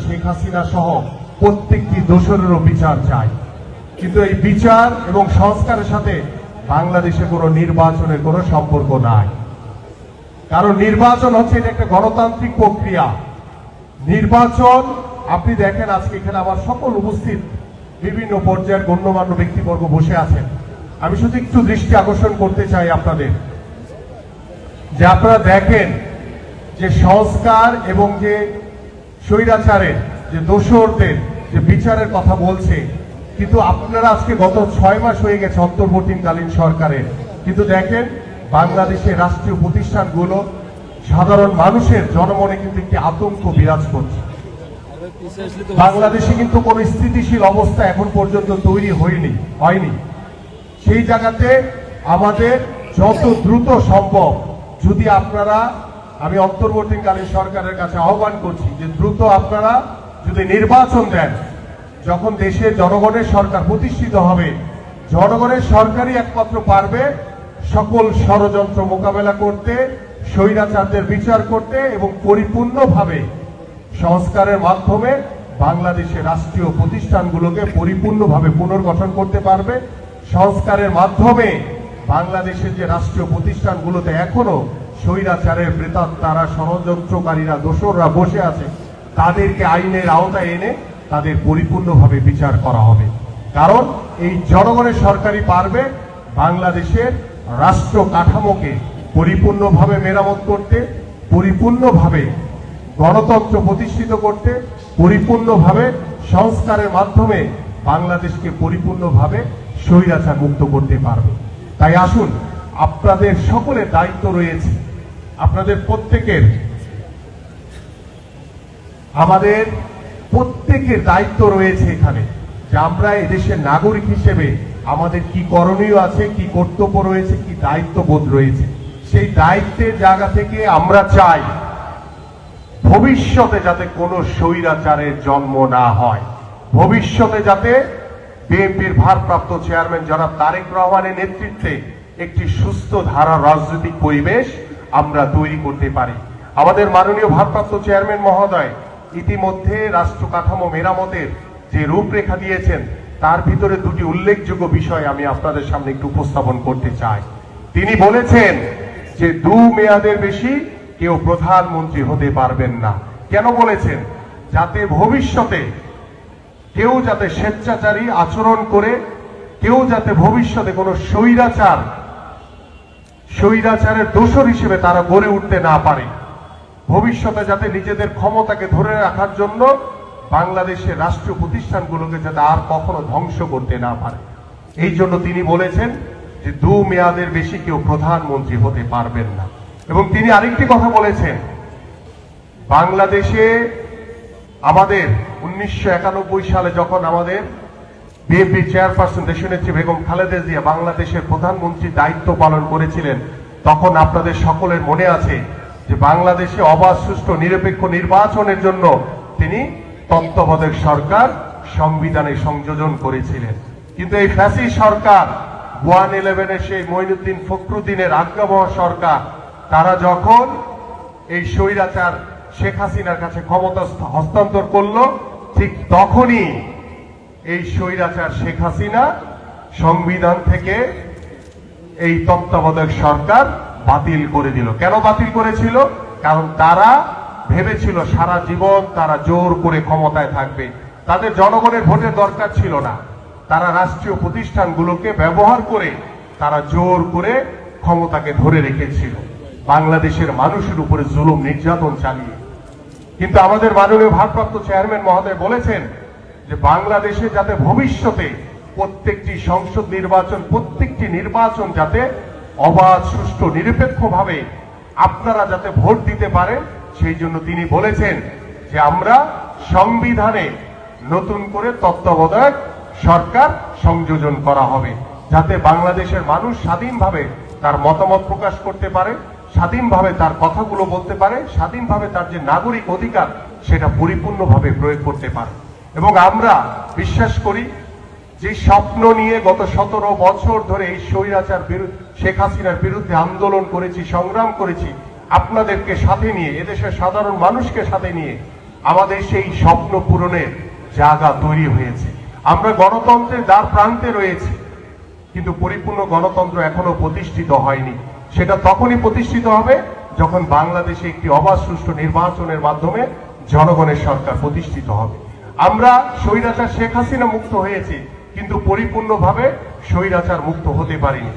শেখ হাসিনা সহ প্রত্যেকটি দোষরেরও বিচার চাই, কিন্তু এই বিচার এবং সংস্কারের সাথে বাংলাদেশে কোনো নির্বাচনের কোনো সম্পর্ক নাই। কারণ নির্বাচন হচ্ছে এটা একটা গণতান্ত্রিক প্রক্রিয়া। নির্বাচন আপনি দেখেন, আজকে এখানে আমার সকল উপস্থিত বিভিন্ন পর্যায়ের গণ্যমান্য ব্যক্তিবর্গ বসে আছেন। আমি শুধু একটু দৃষ্টি আকর্ষণ করতে চাই আপনাদের, যে আপনারা দেখেন যে সংস্কার এবং যে স্বৈরাচারের যে দোষরদের যে বিচারের কথা বলছে, কিন্তু আপনারা আজকে গত 6 মাস হয়ে গেছে অন্তর্বর্তীকালীন সরকারের, কিন্তু দেখেন বাংলাদেশের রাষ্ট্রীয় প্রতিষ্ঠানগুলো সাধারণ মানুষের জনমনে কিন্তু একটি আতঙ্ক বিরাজ করছে। বাংলাদেশে কিন্তু কোন স্থিতিশীল অবস্থা এখন পর্যন্ত তৈরি হয়নি। সেই জায়গাতে আমাদের যত দ্রুত সম্ভব, যদি আপনারা, আমি অন্তর্বর্তীকালীন সরকারের কাছে আহ্বান করছি যে দ্রুত আপনারা যদি নির্বাচন দেন, যখন দেশে জনগণের সরকার প্রতিষ্ঠিত হবে, জনগণের সরকারই একমাত্র পারবে সকল ষড়যন্ত্র মোকাবেলা করতে, স্বৈরাচারদের বিচার করতে এবং পরিপূর্ণভাবে সংস্কারের মাধ্যমে বাংলাদেশের রাষ্ট্রীয় প্রতিষ্ঠানগুলোকে পরিপূর্ণভাবে পুনর্গঠন করতে পারবে। সংস্কারের মাধ্যমে বাংলাদেশের যে রাষ্ট্রীয় প্রতিষ্ঠানগুলোতে এখনো স্বৈরাচারের প্রেতাত্মারা, ষড়যন্ত্রকারীরা, দোসররা বসে আছে, তাদেরকে আইনের আওতায় এনে তাদের পরিপূর্ণভাবে বিচার করা হবে। কারণ এই জনগণের সরকারই পারবে বাংলাদেশের রাষ্ট্র কাঠামোকে পরিপূর্ণভাবে মেরামত করতে, পরিপূর্ণভাবে গণতন্ত্র প্রতিষ্ঠিত করতে, পরিপূর্ণভাবে সংস্কারের মাধ্যমে বাংলাদেশকে পরিপূর্ণভাবে স্বৈরাচার মুক্ত করতে পারবে। তাই আসুন, আপনাদের সকলের দায়িত্ব রয়েছে, আপনাদের প্রত্যেকের, আমাদের প্রত্যেকের দায়িত্ব রয়েছে এখানে, যে আমরা এদেশের নাগরিক হিসেবে আমাদের কি করণীয় আছে, কি কর্তব্য রয়েছে, কি দায়িত্ববোধ রয়েছে। সেই দায়িত্বের জায়গা থেকে আমরা চাই ভবিষ্যতে যাতে কোনো স্বৈরাচারের জন্ম না হয়, ভবিষ্যতে যাতে বিএনপির ভারপ্রাপ্ত চেয়ারম্যান জনাব তারেক রহমানের নেতৃত্বে একটি সুস্থ ধারা রাজনৈতিক পরিবেশ আমরা তৈরি করতে পারি। আমাদের মাননীয় ভারপ্রাপ্ত চেয়ারম্যান মহোদয় ইতিমধ্যে রাষ্ট্র কাঠামো মেরামতের যে রূপরেখা দিয়েছেন, তার ভিতরে দুটি উল্লেখযোগ্য বিষয় আমি আপনাদের সামনে একটু উপস্থাপন করতে চাই। তিনি বলেছেন যে 2 মেয়াদের বেশি কেউ প্রধানমন্ত্রী হতে পারবেন না। কেন বলেছেন? যাতে ভবিষ্যতে কেউ যাতে স্বেচ্ছাচারী আচরণ করে, কেউ যাতে ভবিষ্যতে কোনো স্বৈরাচারের দোসর হিসেবে তারা গড়ে উঠতে না পারে, ভবিষ্যতে যাতে নিজেদের ক্ষমতাকে ধরে রাখার জন্য বাংলাদেশের রাষ্ট্রীয় প্রতিষ্ঠানগুলোকে যাতে আর কখনো ধ্বংস করতে না পারে। এই জন্য তিনি বলেছেন যে 2 মেয়াদের বেশি কেউ প্রধানমন্ত্রী হতে পারবেন না। এবং তিনি আরেকটি কথা বলেছেন, বাংলাদেশে আমাদের 1991 সালে যখন আমাদের বিএনপি চেয়ারপারসন দেশনেত্রী বেগম খালেদা জিয়া বাংলাদেশের প্রধানমন্ত্রী দায়িত্ব পালন করেছিলেন, তখন আপনাদের সকলের মনে আছে যে বাংলাদেশে অবাধ, সুষ্ঠু, নিরপেক্ষ নির্বাচনের জন্য তিনি তত্ত্বাবধায়ক সরকার সংবিধানে সংযোজন করেছিলেন। কিন্তু এই ফ্যাসিস্ট সরকার 111-এর সেই মঈনুদ্দিন ফখরুদ্দিনের আজ্ঞাবহ সরকার, তারা যখন এই স্বৈরাচার শেখ হাসিনার কাছে ক্ষমতা হস্তান্তর করলো, ঠিক তখনই এই স্বৈরাচার শেখ হাসিনা সংবিধান থেকে এই তত্ত্বাবধায়ক সরকার বাতিল করে দিল। কেন বাতিল করেছিল? কারণ তারা ভেবেছিল সারা জীবন তারা জোর করে ক্ষমতায় থাকবে, তাদের জনগণের ভোটের দরকার ছিল না। তারা রাষ্ট্রীয় প্রতিষ্ঠানগুলোকে ব্যবহার করে তারা জোর করে ক্ষমতাকে ধরে রেখেছিল, বাংলাদেশের মানুষের উপরে জুলুম নির্যাতন চালিয়ে। কিন্তু আমাদের মাননীয় ভারপ্রাপ্ত চেয়ারম্যান মহোদয় বলেছেন যে বাংলাদেশে যাতে ভবিষ্যতে প্রত্যেকটি সংসদ নির্বাচন, প্রত্যেকটি নির্বাচন যাতে অবাধ, সুষ্ঠু, নিরপেক্ষভাবে আপনারা যাতে ভোট দিতে পারেন, সেই জন্য তিনি বলেছেন যে আমরা সংবিধানে নতুন করে তত্ত্বাবধায়ক সরকার সংযোজন করা হবে, যাতে বাংলাদেশের মানুষ স্বাধীনভাবে তার মতামত প্রকাশ করতে পারে, স্বাধীনভাবে তার কথাগুলো বলতে পারে, স্বাধীনভাবে তার যে নাগরিক অধিকার সেটা পরিপূর্ণভাবে প্রয়োগ করতে পারে। এবং আমরা বিশ্বাস করি যে স্বপ্ন নিয়ে গত 17 বছর ধরে এই স্বৈরাচার শেখ হাসিনার বিরুদ্ধে আন্দোলন করেছি, সংগ্রাম করেছি, আপনাদেরকে সাথে নিয়ে, এদেশের সাধারণ মানুষকে সাথে নিয়ে আমাদের সেই স্বপ্ন পূরণের জায়গা তৈরি হয়েছে। আমরা গণতন্ত্রের দ্বার প্রান্তে রয়েছি, কিন্তু পরিপূর্ণ গণতন্ত্র এখনো প্রতিষ্ঠিত হয়নি। সেটা তখনই প্রতিষ্ঠিত হবে যখন বাংলাদেশে একটি অবাধ সুষ্ঠু নির্বাচনের মাধ্যমে জনগণের সরকার প্রতিষ্ঠিত হবে। আমরা স্বৈরাচার শেখ হাসিনা মুক্ত হয়েছি, কিন্তু পরিপূর্ণভাবে স্বৈরাচার মুক্ত হতে পারিনি।